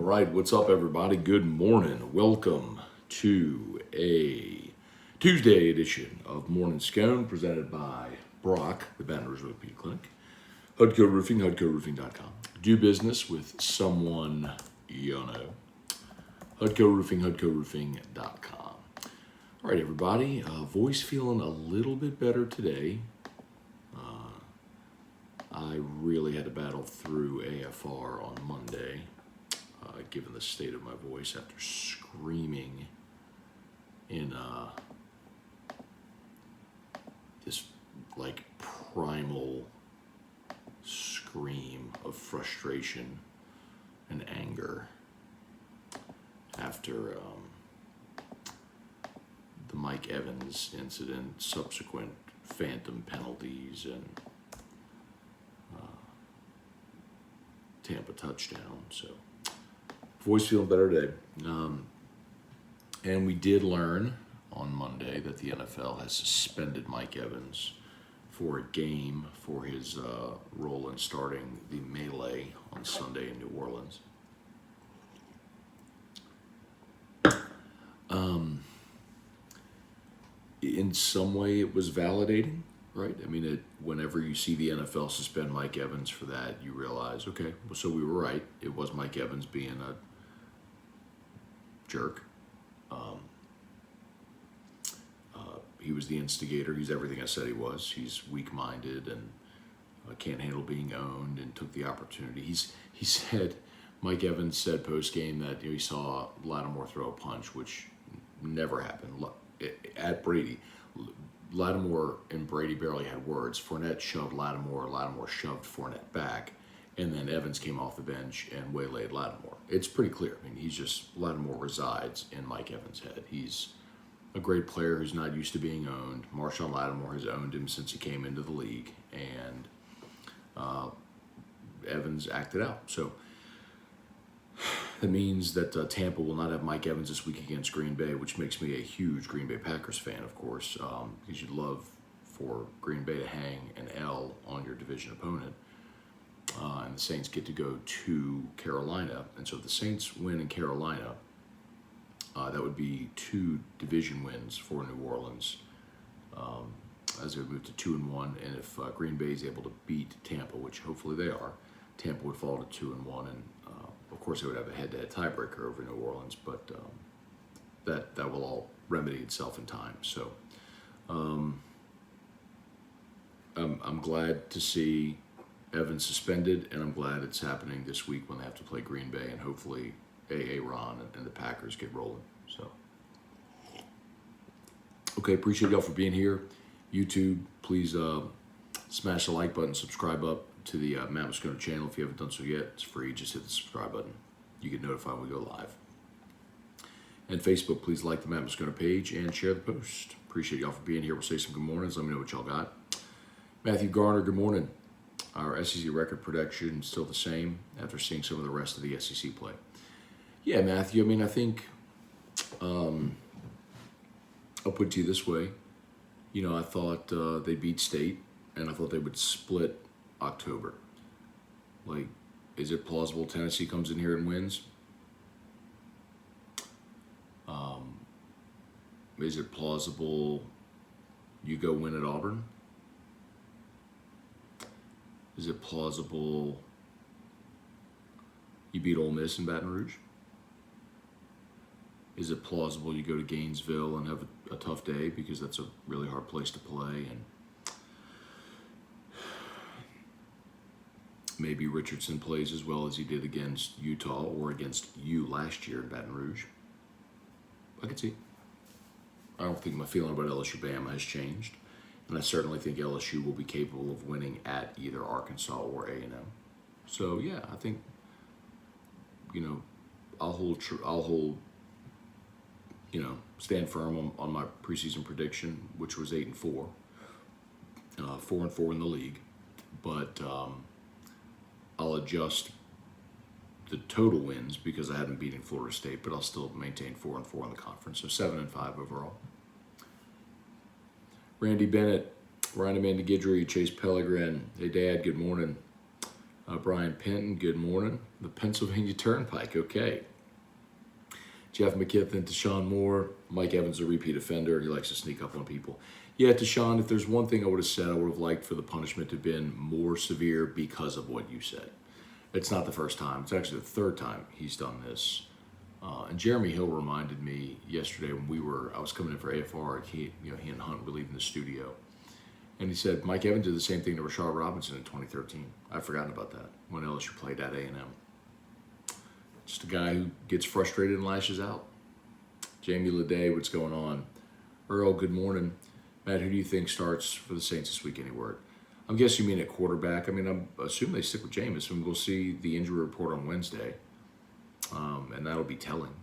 right, what's up, everybody? Good morning. Welcome to a Tuesday edition of Morning Scone, presented by Brock, the Baton Rouge Orthopedic Clinic, Hudco Roofing, HudcoRoofing.com. Do business with someone you know. Hudco Roofing, HudcoRoofing.com. All right, everybody. Voice feeling a little bit better today. I really had to battle through AFR on Monday, given the state of my voice after screaming in this like primal scream of frustration and anger after the Mike Evans incident, subsequent phantom penalties, and Tampa touchdown. So voice feeling better today. And we did learn on Monday that the NFL has suspended Mike Evans for a game for his role in starting the melee on Sunday in New Orleans. In some way, it was validating, right? I mean, whenever you see the NFL suspend Mike Evans for that, you realize, okay, well, so we were right. It was Mike Evans being a jerk. He was the instigator. He's everything I said he was. He's weak-minded and can't handle being owned, and took the opportunity. He said, Mike Evans said post-game that he saw Lattimore throw a punch, which never happened. At Brady, Lattimore and Brady barely had words. Fournette shoved Lattimore, Lattimore shoved Fournette back, and then Evans came off the bench and waylaid Lattimore. It's pretty clear. I mean, Lattimore resides in Mike Evans' head. He's a great player who's not used to being owned. Marshawn Lattimore has owned him since he came into the league, and Evans acted out. So that means that Tampa will not have Mike Evans this week against Green Bay, which makes me a huge Green Bay Packers fan, of course, because you'd love for Green Bay to hang an L on your division opponent. And the Saints get to go to Carolina. And so if the Saints win in Carolina, that would be 2 division wins for New Orleans, as they would move to 2-1. And if Green Bay is able to beat Tampa, which hopefully they are, Tampa would fall to 2-1, and of course they would have a head-to-head tiebreaker over New Orleans, but that will all remedy itself in time. So I'm glad to see Evans suspended, and I'm glad it's happening this week when they have to play Green Bay, and hopefully Ron and the Packers get rolling. So, okay, appreciate y'all for being here. YouTube, please smash the like button, subscribe up to the Matt Moscona channel if you haven't done so yet. It's free. Just hit the subscribe button. You get notified when we go live. And Facebook, please like the Matt Moscona page and share the post. Appreciate y'all for being here. We'll say some good mornings. Let me know what y'all got. Matthew Garner, good morning. Our SEC record prediction is still the same after seeing some of the rest of the SEC play. Yeah, Matthew, I mean, I think I'll put it to you this way. I thought they beat State, and I thought they would split October. Like, is it plausible Tennessee comes in here and wins? Is it plausible you go win at Auburn? Is it plausible you beat Ole Miss in Baton Rouge? Is it plausible you go to Gainesville and have a tough day because that's a really hard place to play, and maybe Richardson plays as well as he did against Utah or against you last year in Baton Rouge? I could see. I don't think my feeling about LSU Bama has changed, and I certainly think LSU will be capable of winning at either Arkansas or A&M. So yeah, I think I'll hold. Stand firm on my preseason prediction, which was 8-4, 4-4 in the league, but I'll adjust the total wins because I haven't beaten Florida State, but I'll still maintain 4-4 in the conference, so 7-5 overall. Randy Bennett, Ryan Amanda Guidry, Chase Pellegrin. Hey, Dad, good morning. Brian Penton, good morning. The Pennsylvania Turnpike, okay. Jeff McKithen, Deshaun Moore, Mike Evans, a repeat offender. He likes to sneak up on people. Yeah, Deshaun, if there's one thing I would have said, I would have liked for the punishment to have been more severe because of what you said. It's not the first time. It's actually the third time he's done this. And Jeremy Hill reminded me yesterday when I was coming in for AFR. He and Hunt were leaving the studio, and he said Mike Evans did the same thing to Rashard Robinson in 2013. I'd forgotten about that when LSU played at A&M. Just a guy who gets frustrated and lashes out. Jamie Leday, what's going on? Earl, good morning. Matt, who do you think starts for the Saints this week? Any word? I'm guessing you mean at quarterback. I mean, I assume they stick with Jameis, and we'll see the injury report on Wednesday, and that'll be telling.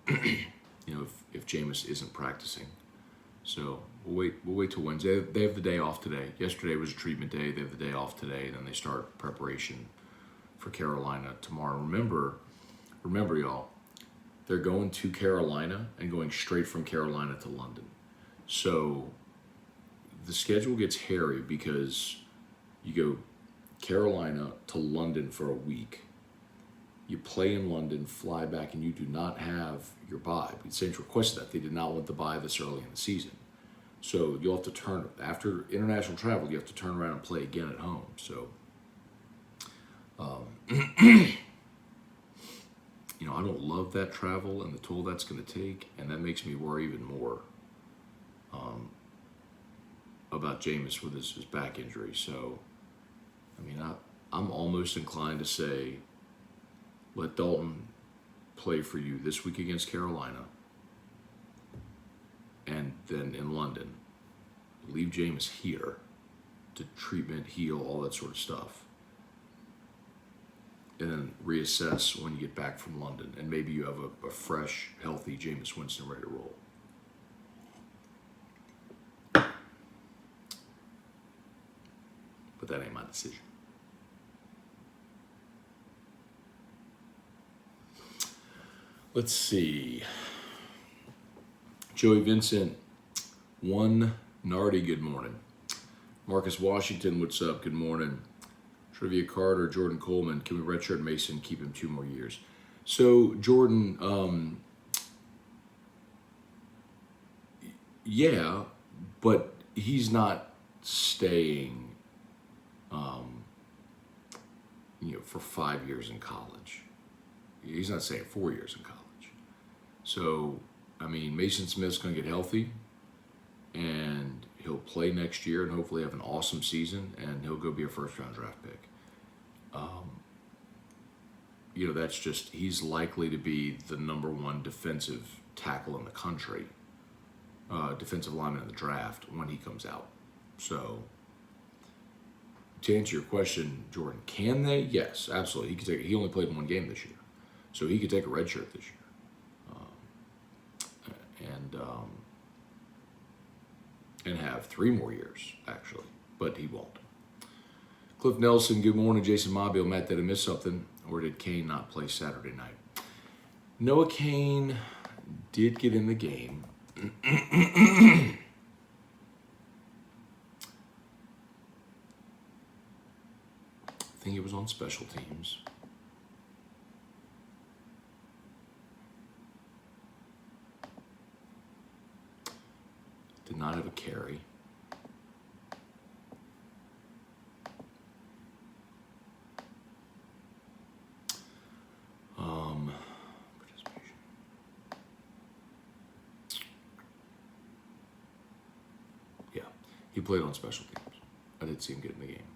If Jameis isn't practicing. So we'll wait till Wednesday. They have the day off today. Yesterday was a treatment day. They have the day off today. Then they start preparation for Carolina tomorrow. Remember, y'all, they're going to Carolina and going straight from Carolina to London. So the schedule gets hairy because you go Carolina to London for a week. You play in London, fly back, and you do not have your bye. The Saints requested that. They did not want the bye this early in the season. So you'll have to after international travel, you have to turn around and play again at home. So, I don't love that travel and the toll that's going to take, and that makes me worry even more about Jameis with his back injury. So, I'm almost inclined to say, let Dalton play for you this week against Carolina, and then in London, leave Jameis here to treatment, heal, all that sort of stuff, and then reassess when you get back from London, and maybe you have a fresh, healthy Jameis Winston ready to roll. But that ain't my decision. Let's see. Joey Vincent, one Nardi, good morning. Marcus Washington, what's up? Good morning. Trivia Carter, Jordan Coleman, can we redshirt Mason, keep him 2 more years? So, Jordan, yeah, but he's not staying, for 5 years in college. He's not staying 4 years in college. So, Mason Smith's going to get healthy, and he'll play next year and hopefully have an awesome season, and he'll go be a first-round draft pick. That's just, he's likely to be the number 1 defensive tackle in the country, defensive lineman in the draft when he comes out. So, to answer your question, Jordan, can they? Yes, absolutely. He only played 1 game this year, so he could take a red shirt this year. And have 3 more years, actually, but he won't. Cliff Nelson, good morning. Jason Mobile, Matt, did I miss something, or did Kane not play Saturday night? Noah Kane did get in the game. I think it was on special teams. Did not have a carry. Participation. Yeah, he played on special teams. I did see him get in the game.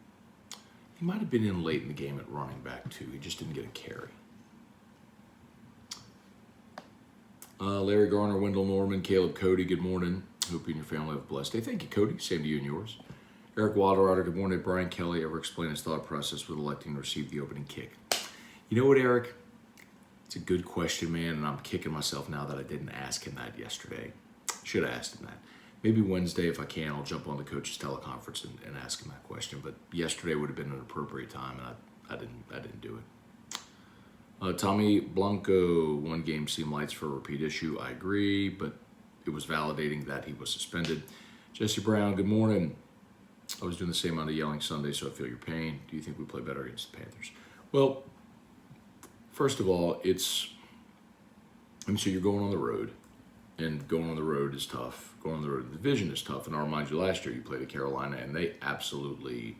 He might have been in late in the game at running back too. He just didn't get a carry. Larry Garner, Wendell Norman, Caleb Cody, good morning. Hope you and your family have a blessed day. Thank you, Cody. Same to you and yours. Eric Waterrider, good morning. Brian Kelly, ever explain his thought process with electing to receive the opening kick? You know what, Eric? It's a good question, man, and I'm kicking myself now that I didn't ask him that yesterday. Should have asked him that. Maybe Wednesday, if I can, I'll jump on the coach's teleconference and ask him that question. But yesterday would have been an appropriate time, and I didn't do it. Tommy Blanco, 1 game seemed lights for a repeat issue. I agree, but it was validating that he was suspended. Jesse Brown, good morning. I was doing the same amount of yelling Sunday, so I feel your pain. Do you think we play better against the Panthers? Well, first of all, so you're going on the road, and going on the road is tough. Going on the road in the division is tough. And I'll remind you, last year you played at Carolina, and they absolutely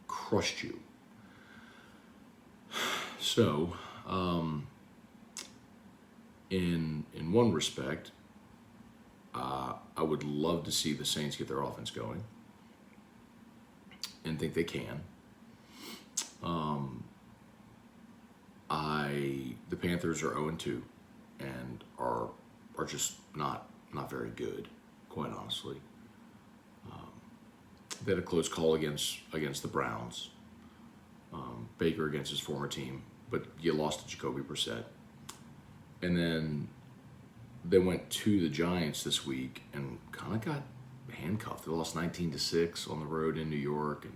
crushed you. So, in one respect, I would love to see the Saints get their offense going, and think they can. The Panthers are 0-2, and are just not very good, quite honestly. They had a close call against the Browns. Baker against his former team, but you lost to Jacoby Brissett. And then they went to the Giants this week and kind of got handcuffed. They lost 19-6 on the road in New York, and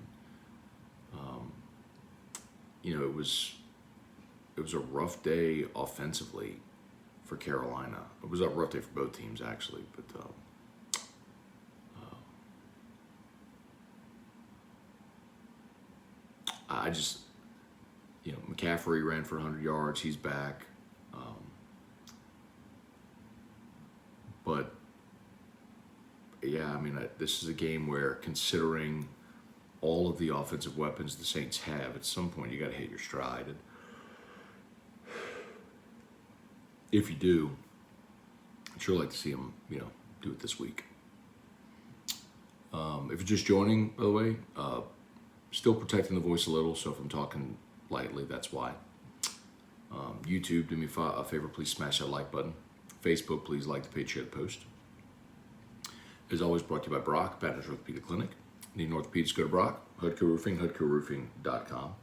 it was a rough day offensively for Carolina. It was a rough day for both teams, actually, but I just, McCaffrey ran for 100 yards. He's back. But, yeah, this is a game where, considering all of the offensive weapons the Saints have, at some point you got to hit your stride. And if you do, I'd sure like to see them, do it this week. If you're just joining, by the way, still protecting the voice a little, so if I'm talking lightly, that's why. YouTube, do me a favor, please smash that like button. Facebook, please like the page, share the post. As always, brought to you by Brock, Baptist Orthopedic Clinic. Need an orthopedist, go to Brock, Hudco Roofing, HudcoRoofing.com.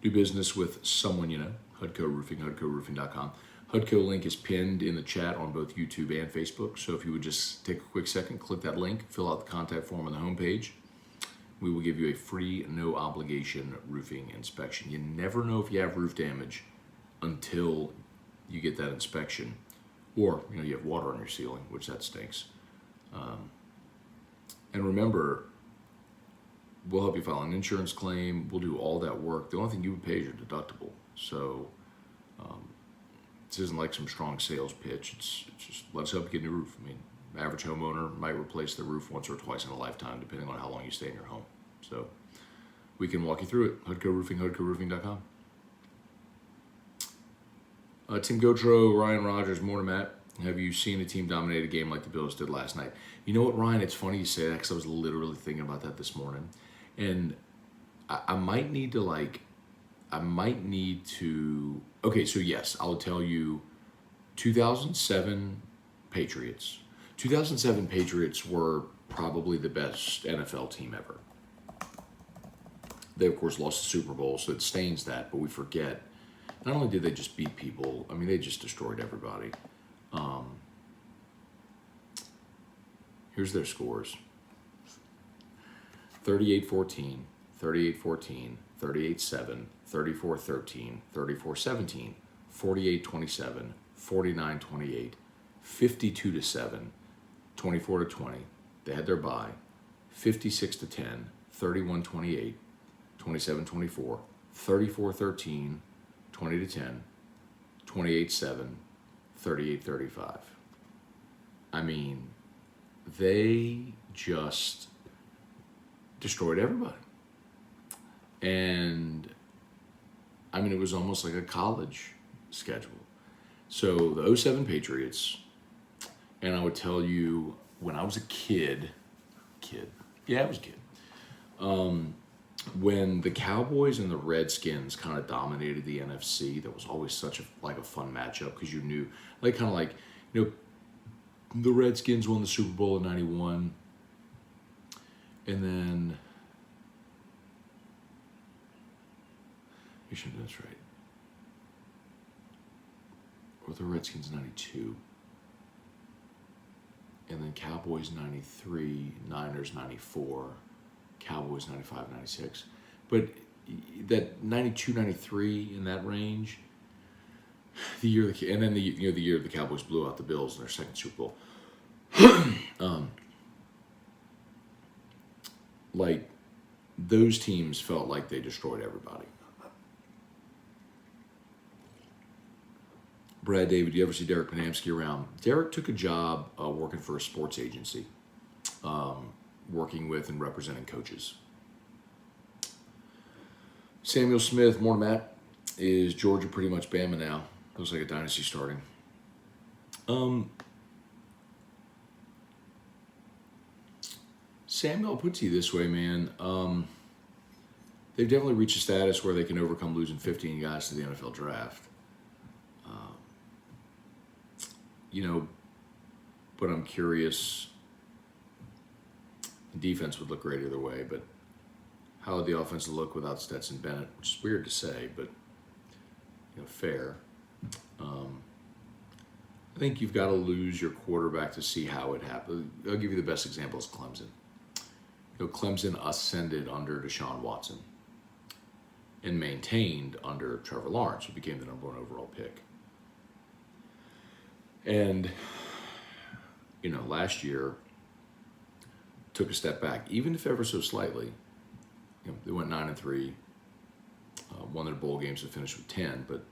Do business with someone you know, Hudco Roofing, HudcoRoofing.com. Hudco link is pinned in the chat on both YouTube and Facebook, so if you would just take a quick second, click that link, fill out the contact form on the homepage. We will give you a free, no obligation roofing inspection. You never know if you have roof damage until you get that inspection, or you have water on your ceiling, which that stinks. And remember, we'll help you file an insurance claim. We'll do all that work. The only thing you would pay is your deductible. So this isn't like some strong sales pitch. It's just, let's help you get a new roof. Average homeowner might replace their roof once or twice in a lifetime, depending on how long you stay in your home. So we can walk you through it. Hudco Roofing, HudcoRoofing.com. Tim Gotro, Ryan Rogers, morning, Matt. Have you seen a team dominate a game like the Bills did last night? You know what, Ryan? It's funny you say that, because I was literally thinking about that this morning. And I might need to, okay, so yes, I'll tell you, 2007 Patriots. 2007 Patriots were probably the best NFL team ever. They, of course, lost the Super Bowl, so it stains that, but we forget. Not only did they just beat people, they just destroyed everybody. Here's their scores. 38-14, 38-14, 38-7, 34-13, 34-17, 48-27, 49-28, 52-7, 24-20. They had their bye. 56-10, 31-28, 27-24, 34-13, 20-10, 28-7, 38-35. They just destroyed everybody. And, it was almost like a college schedule. So the 07 Patriots, and I would tell you, when I was a kid, I was a kid, when the Cowboys and the Redskins kind of dominated the NFC, that was always such a fun matchup, because you knew, the Redskins won the Super Bowl in 91, and then, make sure that's right, or the Redskins 92, and then Cowboys 93, Niners 94, Cowboys 95, 96. But that 92, 93, in that range, the year, and then the year the Cowboys blew out the Bills in their second Super Bowl. like, those teams felt like they destroyed everybody. Brad David, you ever see Derek Panamsky around? Derek took a job working for a sports agency, working with and representing coaches. Samuel Smith, morning Matt. Is Georgia pretty much Bama now? Looks like a dynasty starting. Samuel, I'll put it to you this way, man. They've definitely reached a status where they can overcome losing 15 guys to the NFL draft. But I'm curious. The defense would look great either way, but how would the offense look without Stetson Bennett? Which is weird to say, but fair. I think you've got to lose your quarterback to see how it happened. I'll give you the best example is Clemson. Clemson ascended under Deshaun Watson and maintained under Trevor Lawrence, who became the number 1 overall pick. And, last year took a step back, even if ever so slightly. They went 9-3, won their bowl games and finished with 10, but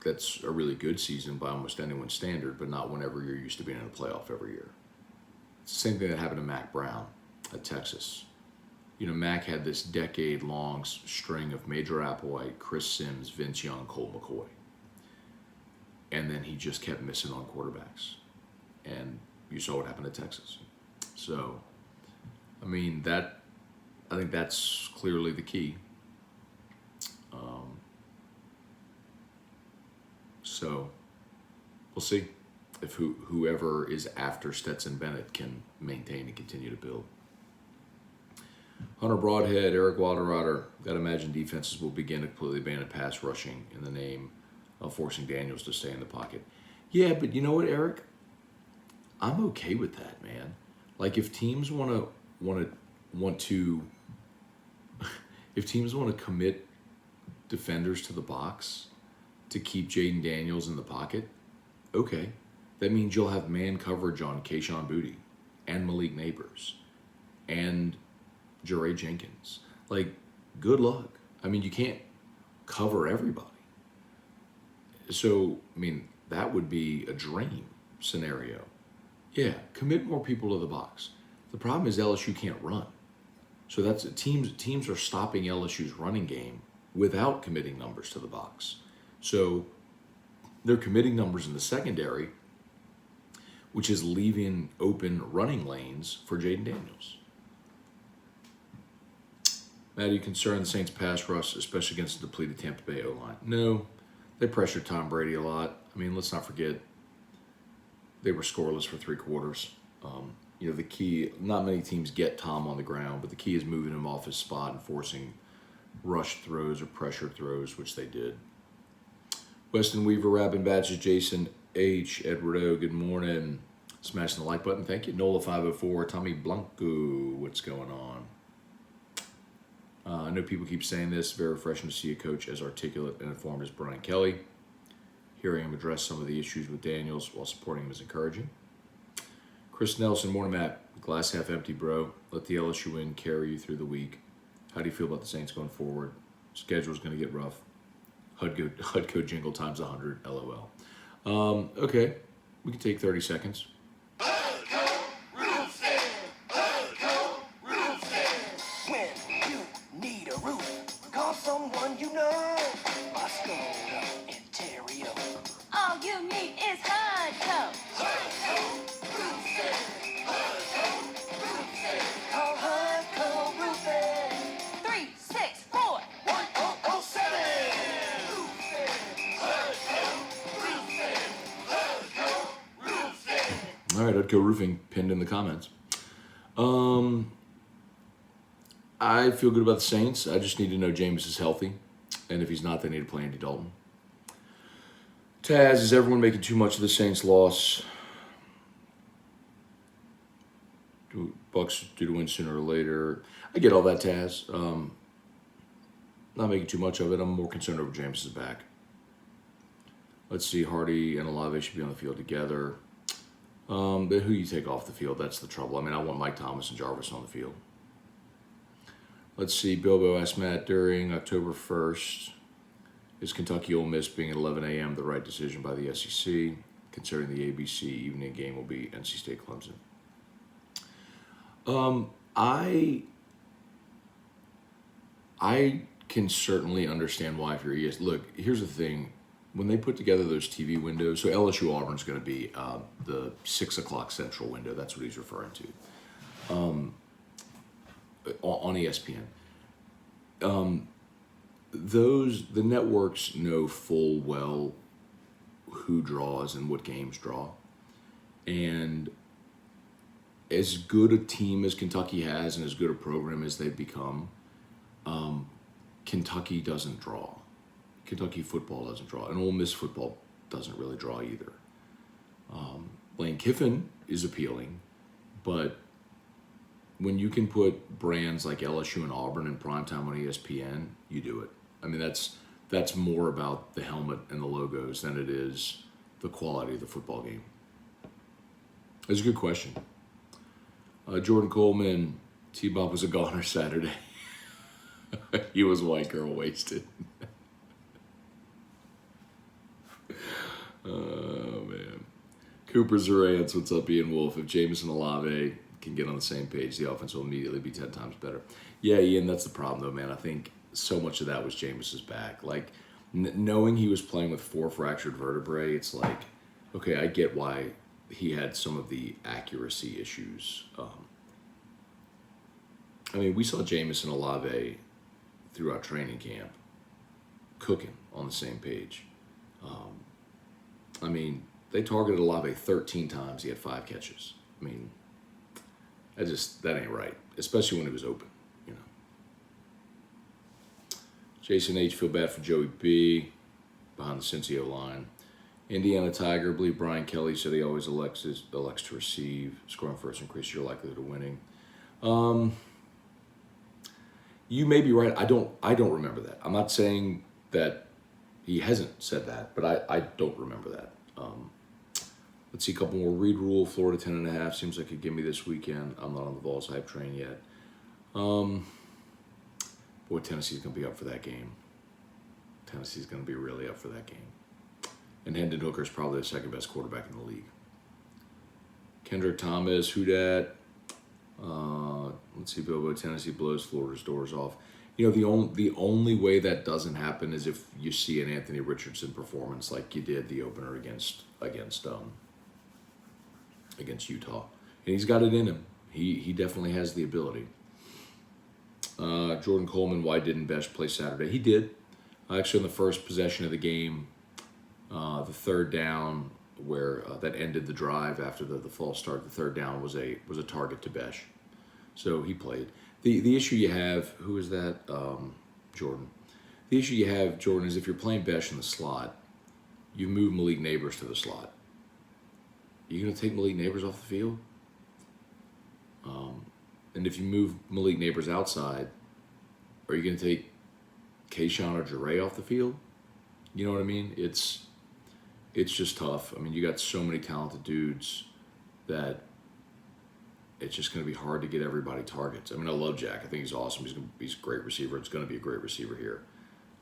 that's a really good season by almost anyone's standard, but not whenever you're used to being in a playoff every year. It's the same thing that happened to Mac Brown at Texas. Mac had this decade-long string of Major Applewhite, Chris Sims, Vince Young, Colt McCoy. And then he just kept missing on quarterbacks. And you saw what happened at Texas. So, I think that's clearly the key. So, we'll see if whoever is after Stetson Bennett can maintain and continue to build. Hunter Broadhead, Eric Wilderrotter, got to imagine defenses will begin to completely abandon pass rushing in the name of forcing Daniels to stay in the pocket. Yeah, but you know what, Eric? I'm okay with that, man. Like, if teams want to commit defenders to the box to keep Jaden Daniels in the pocket, okay. That means you'll have man coverage on Kayshon Boutte and Malik Neighbors and Jeray Jenkins. Like, good luck. You can't cover everybody. So, that would be a dream scenario. Yeah, commit more people to the box. The problem is LSU can't run. So that's teams are stopping LSU's running game without committing numbers to the box. So they're committing numbers in the secondary, which is leaving open running lanes for Jaden Daniels. Matt, are you concerned the Saints pass rush, especially against the depleted Tampa Bay O-line? No. They pressured Tom Brady a lot. Let's not forget they were scoreless for 3 quarters. The key, not many teams get Tom on the ground, but the key is moving him off his spot and forcing rush throws or pressure throws, which they did. Weston Weaver, Rabin Badges, Jason H, Edward O, good morning. Smashing the like button, thank you. Nola 504, Tommy Blanco, what's going on? I know people keep saying this, very refreshing to see a coach as articulate and informed as Brian Kelly. Hearing him address some of the issues with Daniels while supporting him is encouraging. Chris Nelson, morning Matt, glass half empty, bro. Let the LSU win carry you through the week. How do you feel about the Saints going forward? Schedule's going to get rough. HUD code jingle times 100, LOL. Okay, we can take 30 seconds. Someone you know, my Scone, Ontario. All you need is HUD Roofing. Call HUD Roofing. 364-1007. All right, HUD Roofing pinned in the comments. I feel good about the Saints. I just need to know Jameis is healthy. And if he's not, they need to play Andy Dalton. Taz, is everyone making too much of the Saints' loss? Bucks due to win sooner or later. I get all that, Taz. Not making too much of it. I'm more concerned over Jameis is back. Let's see, Hardy and Olave should be on the field together. But who you take off the field, that's the trouble. I mean, I want Mike Thomas and Jarvis on the field. Let's see. Bilbo asked Matt during October 1st, is Kentucky Ole Miss being at 11 a.m. the right decision by the SEC, considering the ABC evening game will be NC State Clemson? I can certainly understand why if you're ES. Look, here's the thing. When they put together those TV windows, so LSU Auburn's going to be the 6 o'clock Central window. That's what he's referring to on ESPN. The networks know full well who draws and what games draw, and as good a team as Kentucky has and as good a program as they've become, Kentucky doesn't draw. Kentucky football doesn't draw, and Ole Miss football doesn't really draw either. Lane Kiffin is appealing, but when you can put brands like LSU and Auburn in primetime on ESPN, you do it. I mean, that's more about the helmet and the logos than it is the quality of the football game. That's a good question. Jordan Coleman, T-Bob was a goner Saturday. He was white girl wasted. Oh, man. Cooper Zurance, what's up, Ian Wolf? If Jameson Olave can get on the same page, the offense will immediately be 10 times better. Yeah, Ian, that's the problem, though, man. I think so much of that was Jameson's back. Like, knowing he was playing with 4 fractured vertebrae, it's like, okay, I get why he had some of the accuracy issues. I mean, we saw Jameson Olave throughout training camp cooking on the same page. I mean, they targeted Olave 13 times. He had 5 catches. I mean, that ain't right, especially when he was open, you know. Jason H. Feel bad for Joey B. behind the Cincy line. Indiana Tiger, believe Brian Kelly said he always elects to receive. Scoring first increases your likelihood of winning. You may be right. I don't remember that. I'm not saying that he hasn't said that, but I don't remember that. Let's see a couple more. Reed Rule, Florida 10.5. Seems like a gimme this weekend. I'm not on the Vols hype train yet. Boy, Tennessee's going to be up for that game. Tennessee's going to be really up for that game. And Hendon Hooker's probably the second best quarterback in the league. Kendrick Thomas, who dat? Let's see, Bilbo, Tennessee blows Florida's doors off. You know, the only way that doesn't happen is if you see an Anthony Richardson performance like you did the opener against Utah. And he's got it in him. He definitely has the ability. Jordan Coleman, why didn't Besh play Saturday? He did. Actually, in the first possession of the game, the third down where that ended the drive after the false start, the third down was a target to Besh. So he played. The issue you have, who is that? Jordan. The issue you have, Jordan, is if you're playing Besh in the slot, you move Malik Neighbors to the slot. You going to take Malik Neighbors off the field? And if you move Malik Neighbors outside, are you going to take Kayshawn or Jure off the field? You know what I mean? It's just tough. I mean, you got so many talented dudes that it's just going to be hard to get everybody targets. I mean, I love Jack. I think he's awesome. He's a great receiver. It's going to be a great receiver here.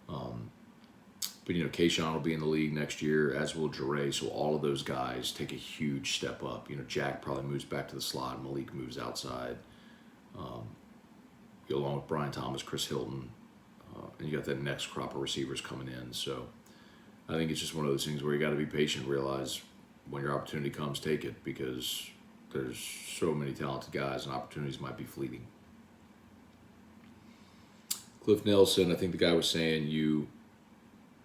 But, you know, Kayshawn will be in the league next year, as will Jure. So all of those guys take a huge step up. You know, Jack probably moves back to the slot. Malik moves outside. Along with Brian Thomas, Chris Hilton. And you got that next crop of receivers coming in. So I think it's just one of those things where you got to be patient, realize when your opportunity comes, take it, because there's so many talented guys and opportunities might be fleeting. Cliff Nelson, I think the guy was saying you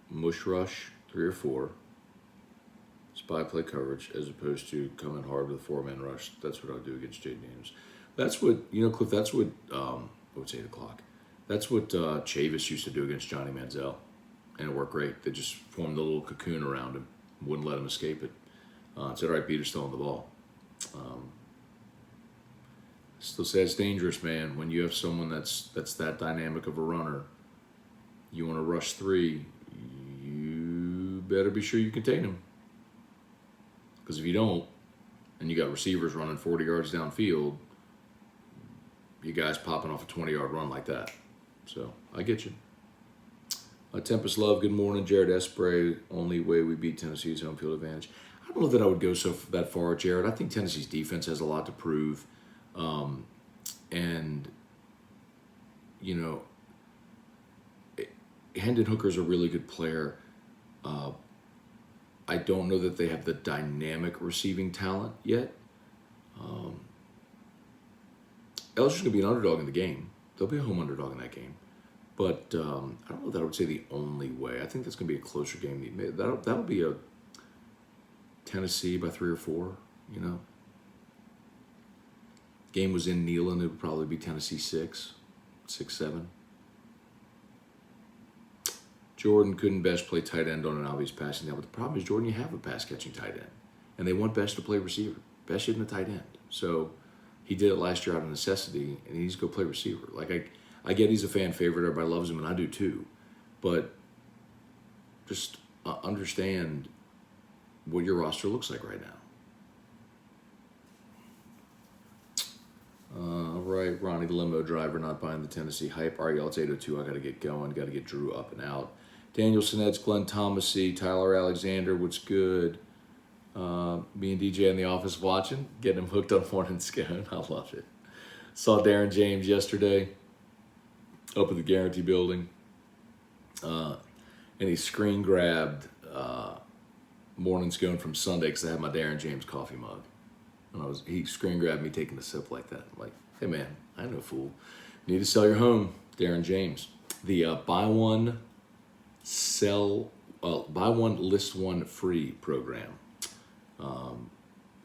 mush rush 3 or 4, spy play coverage, as opposed to coming hard with a 4-man rush. That's what I would do against Jaden Daniels. That's what, you know, Cliff, that's what, it's 8 o'clock. That's what Chavis used to do against Johnny Manziel. And it worked great. They just formed a little cocoon around him, wouldn't let him escape it. Said, all right, Peter's still on the ball. Still say it's dangerous, man. When you have someone that's that dynamic of a runner, you want to rush 3, you better be sure you contain him. Because if you don't, and you got receivers running 40 yards downfield, you guys popping off a 20-yard run like that. So I get you. Tempest Love, good morning. Jared Espray, only way we beat Tennessee's home field advantage. I don't know that I would go that far, Jared. I think Tennessee's defense has a lot to prove. And, you know, Hendon Hooker's a really good player. I don't know that they have the dynamic receiving talent yet. LSU's going to be an underdog in the game. They'll be a home underdog in that game. But I don't know that I would say the only way. I think that's going to be a closer game. That'll be a Tennessee by 3 or 4, you know. Game was in Neyland, it would probably be Tennessee 6-7. Jordan couldn't best play tight end on an obvious passing down. But the problem is, Jordan, you have a pass-catching tight end. And they want Best to play receiver. Best isn't a tight end. So he did it last year out of necessity, and he needs to go play receiver. Like, I get he's a fan favorite. Everybody loves him, and I do too. But just understand what your roster looks like right now. All right, Ronnie the limo driver, not buying the Tennessee hype. All right, y'all, it's 8:02. I got to get going. Got to get Drew up and out. Daniel Sinets, Glenn Thomasy, Tyler Alexander, what's good? Me and DJ in the office watching, getting him hooked on Morning Scone. I love it. Saw Darren James yesterday up at the Guarantee Building, and he screen grabbed Morning Scone from Sunday because I had my Darren James coffee mug. And he screen grabbed me taking a sip like that. I'm like, hey man, I ain't no fool. You need to sell your home, Darren James. The buy one, list one free program.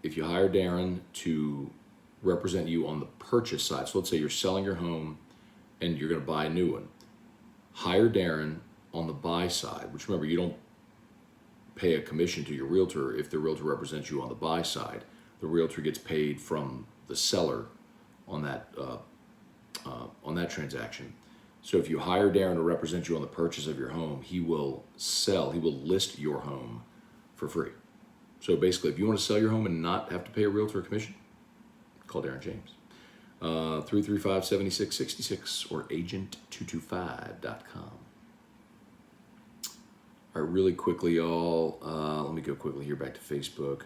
If you hire Darren to represent you on the purchase side, so let's say you're selling your home and you're going to buy a new one, hire Darren on the buy side, which remember, you don't pay a commission to your realtor if the realtor represents you on the buy side. The realtor gets paid from the seller on that transaction. So if you hire Darren to represent you on the purchase of your home, he will list your home for free. So basically, if you want to sell your home and not have to pay a realtor a commission, call Darren James. 335-7666 or agent225.com. All right, really quickly, y'all. Let me go quickly here back to Facebook.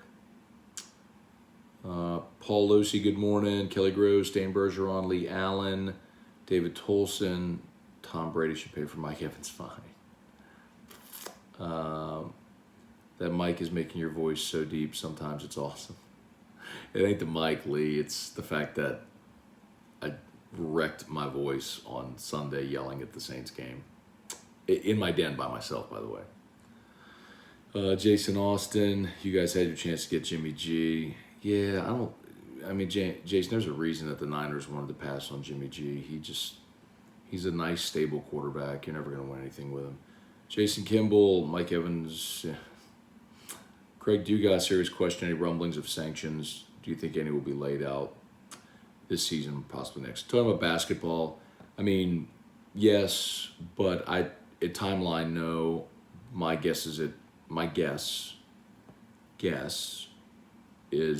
Paul Losi, good morning. Kelly Groves, Stan Bergeron, Lee Allen, David Tolson. Tom Brady should pay for Mike Evans' fine. That mic is making your voice so deep. Sometimes it's awesome. It ain't the mic, Lee. It's the fact that I wrecked my voice on Sunday yelling at the Saints game. In my den by myself, by the way. Jason Austin, you guys had your chance to get Jimmy G. Yeah, Jason, there's a reason that the Niners wanted to pass on Jimmy G. He's a nice, stable quarterback. You're never going to win anything with him. Jason Kimball, Mike Evans. Yeah. Craig Dugas, serious question. Any rumblings of sanctions? Do you think any will be laid out this season, possibly next? Talking about basketball, yes, but timeline, no. My guess is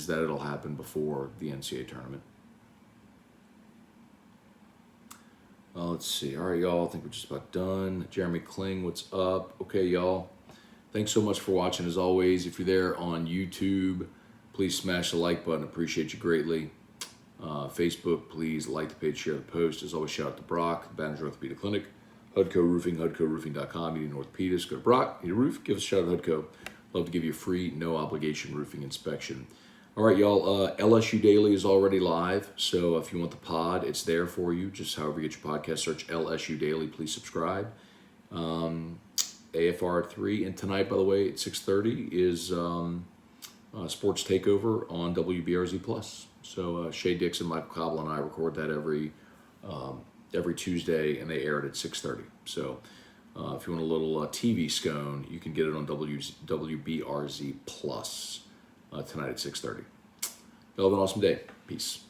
that it'll happen before the NCAA tournament. Let's see. All right, y'all. I think we're just about done. Jeremy Kling, what's up? Okay, y'all. Thanks so much for watching. As always, if you're there on YouTube, please smash the like button. Appreciate you greatly. Facebook, please like the page, share the post. As always, shout out to Brock, Banner Orthopedic Clinic, Hudco Roofing, HudcoRoofing.com. You need an orthopedist, go to Brock. Need a roof? Give us a shout out to Hudco. Love to give you a free, no obligation roofing inspection. All right, y'all. LSU Daily is already live, so if you want the pod, it's there for you. Just however you get your podcast, search LSU Daily. Please subscribe. AFR 3, and tonight, by the way, at 6:30 is Sports Takeover on WBRZ Plus. So Shay Dixon, Michael Cobble, and I record that every Tuesday, and they air it at 6:30. So if you want a little TV scone, you can get it on WBRZ Plus tonight at 6:30. Y'all have an awesome day. Peace.